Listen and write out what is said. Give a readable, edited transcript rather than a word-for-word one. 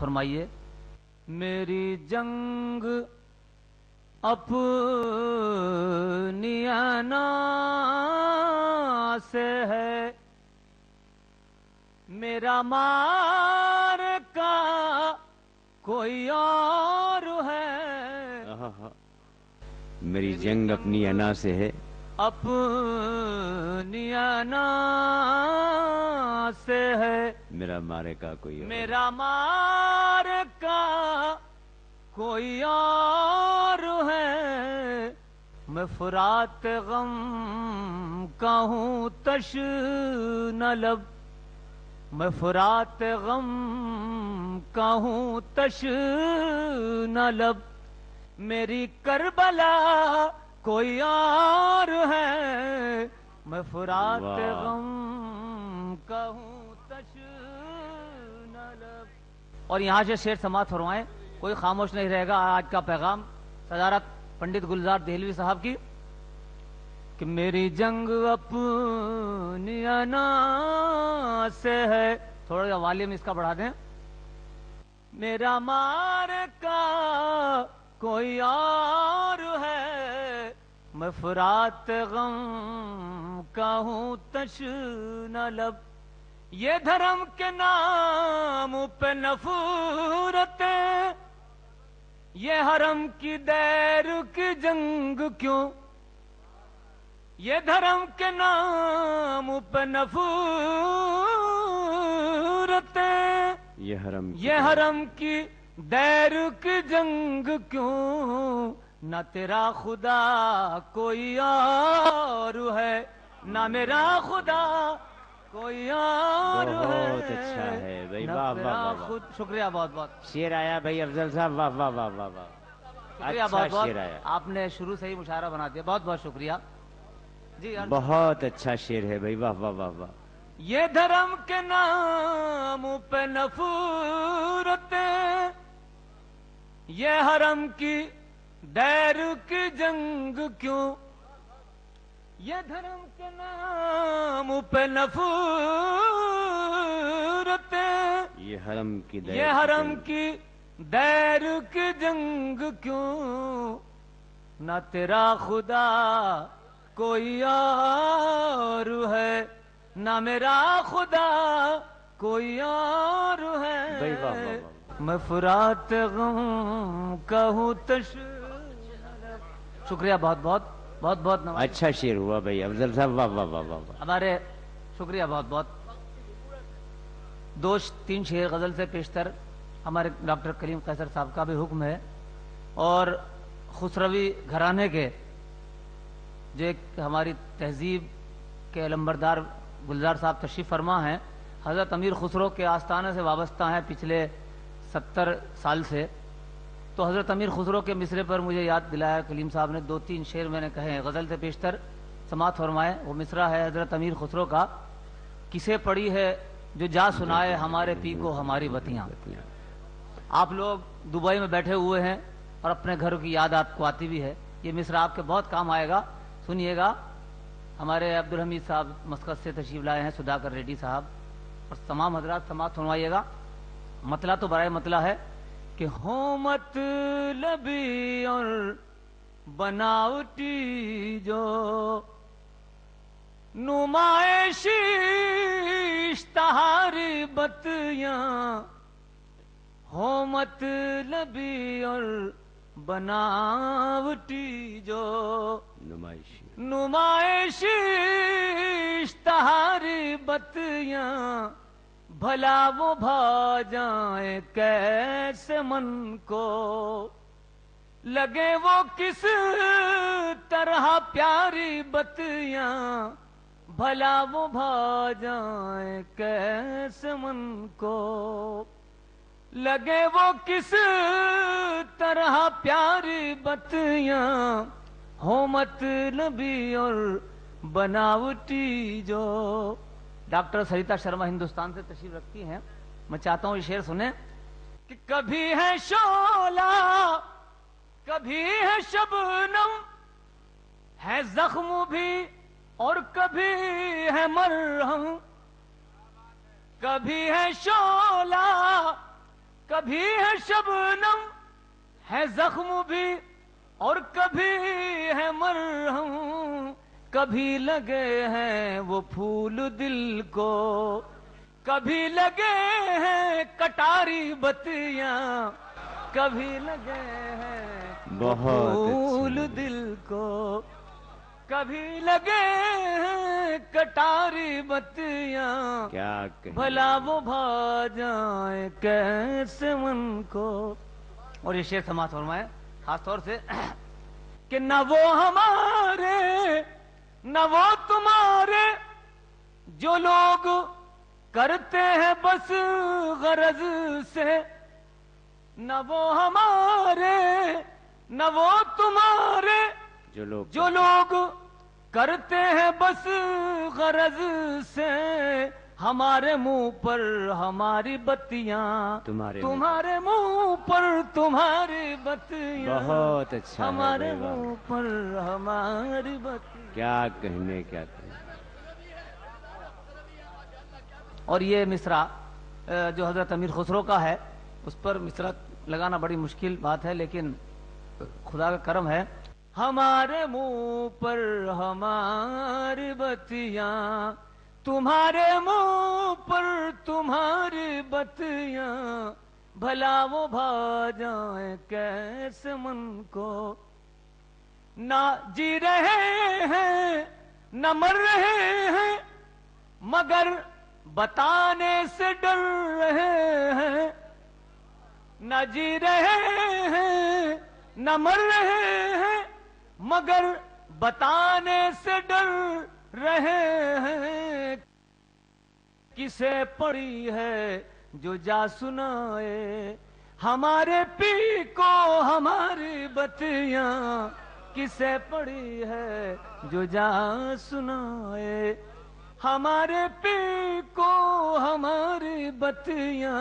فرمائیے. میری جنگ اپنی انا سے ہے، میرا مار کا کوئی اور ہے. میری جنگ اپنی انا سے ہے، اپنی انا سے ہے، میرا مارے کا کوئی اور. میرا مار کا کوئی اور ہے. میں فرات غم کا ہوں تشنہ لب، میں فرات غم کا ہوں تشنہ لب. میری کربلا کوئی اور ہے، میں فرات غم کا ہوں تشنہ لب. اور یہاں سے شعر سماعت فرمائیں، کوئی خاموش نہیں رہے گا. آج کا پیغام صدارت پنڈت گلزار دہلوی صاحب کی کہ میری جنگ اپنی انا سے ہے. تھوڑا سا والیوم اس کا بڑھا دیں. میرا مار کا کوئی اور ہے، میں فرات غم کا ہوں تشنہ لب. یہ دھرم کے نام پہ نفورتیں، یہ حرم کی دیر کی جنگ کیوں. یہ دھرم کے نام پہ نفورتیں، یہ حرم کی دیر کی جنگ کیوں. نہ تیرا خدا کوئی اور ہے، نہ میرا خدا کوئی اور ہے. بہت اچھا ہے بھائی، واہ واہ واہ. شکریہ بہت بہت. شعر آیا بھائی افضل صاحب، واہ واہ واہ واہ واہ. شکریہ بہت بہت. آپ نے شروع سے ہی مشاعرہ بنا دیا، بہت بہت شکریہ جی. بہت اچھا شعر ہے بھائی، واہ واہ واہ واہ. یہ دھرم کے نام پہ نفورتیں، یہ حرم کی دیر کی جنگ کیوں. یہ دھرم کے نام پہ نفورتیں، یہ حرم کی دیر کی دیر کی جنگ کیوں. نہ تیرا خدا کوئی اور ہے، نہ میرا خدا کوئی اور ہے. میں فرات غم کا ہوں شکریہ بہت بہت بہت بہت. اچھا شعر ہوا بھائی افضل صاحب، واہ واہ واہ واہ. ہمارے شکریہ بہت بہت. دو تین شعر غزل سے پیشتر ہمارے ڈاکٹر کریم قیصر صاحب کا بھی حکم ہے، اور خسروی گھرانے کے جو ایک ہماری تہذیب کے علمبردار گلزار صاحب تشریف فرما ہیں، حضرت امیر خسرو کے آستانے سے وابستہ ہیں پچھلے 70 سال سے. تو حضرت امیر خسرو کے مصرے پر مجھے یاد دلایا کلیم صاحب نے. دو تین شعر میں نے کہے ہیں غزل سے پیشتر سماعت فرمائے. وہ مصرع ہے حضرت امیر خسرو کا: کسے پڑی ہے جو جا سنائے ہمارے پی کو ہماری بتیاں. آپ لوگ دبئی میں بیٹھے ہوئے ہیں اور اپنے گھر کی یاد آپ کو آتی بھی ہے. یہ مصرع آپ کے بہت کام آئے گا، سنیے گا. ہمارے عبدالحمید صاحب مسقط سے تشریف لائے ہیں، سدھاکر ریڈی صاحب، اور تمام حضرات سماعت فرمائیے گا. مطلع تو برائے مطلع ہے کہ ہوں مطلبی اور بناوٹی جو نمائشی اشتہاری بتیاں. ہوں مطلبی اور بناوٹی جو نمائشی اشتہاری بتیاں. بھلا وہ بھا جائیں کیسے من کو، لگے وہ کس طرح پیاری بتیاں. بھلا وہ بھا جائیں کیسے من کو، لگے وہ کس طرح پیاری بتیاں. ہو مطلبی اور بناوٹی جو. ڈاکٹر سریتا شرما ہندوستان سے تشریف رکھتی ہیں. میں چاہتا ہوں یہ شعر سنیں کہ کبھی ہے شعلہ، کبھی ہے شبنم، ہے زخم بھی اور کبھی ہے مرہم. کبھی ہے شعلہ، کبھی ہے شبنم ہے زخم بھی اور کبھی ہے مرہم کبھی لگے ہیں وہ پھول دل کو کبھی لگے ہیں کٹاری بتیاں کبھی لگے ہیں وہ پھول دل کو کبھی لگے ہیں کٹاری بتیاں کیا بھلا وہ بھا جائیں کیسے من کو. اور یہ شعر سماعت فرمائے خاص طور سے کہ نہ وہ ہمارے نہ وہ تمہارے جو لوگ کرتے ہیں بس غرض سے نہ وہ ہمارے نہ وہ تمہارے جو لوگ کرتے ہیں بس غرض سے ہمارے منہ پر ہماری بتیاں تمہارے منہ پر تمہاری بتیاں بہت اچھا ہمارے منہ پر ہماری بتیاں. کیا کہنے کیا کہنے. اور یہ مصرع جو حضرت امیر خسرو کا ہے اس پر مصرع لگانا بڑی مشکل بات ہے لیکن خدا کا کرم ہے. ہمارے منہ پر ہماری بتیاں تمہارے منہ پر تمہاری بتیاں بھلا وہ بھا جائیں کیسے من کو. نہ جی رہے ہیں نہ مر رہے ہیں مگر بتانے سے ڈر رہے ہیں. نہ جی رہے ہیں نہ مر رہے ہیں مگر بتانے سے ڈر رہے ہیں. کسے پڑی ہے جو جا سنائے ہمارے پی کو ہماری بتیاں کسے پڑی ہے جو جا سنائے ہمارے پی کو ہماری بتیاں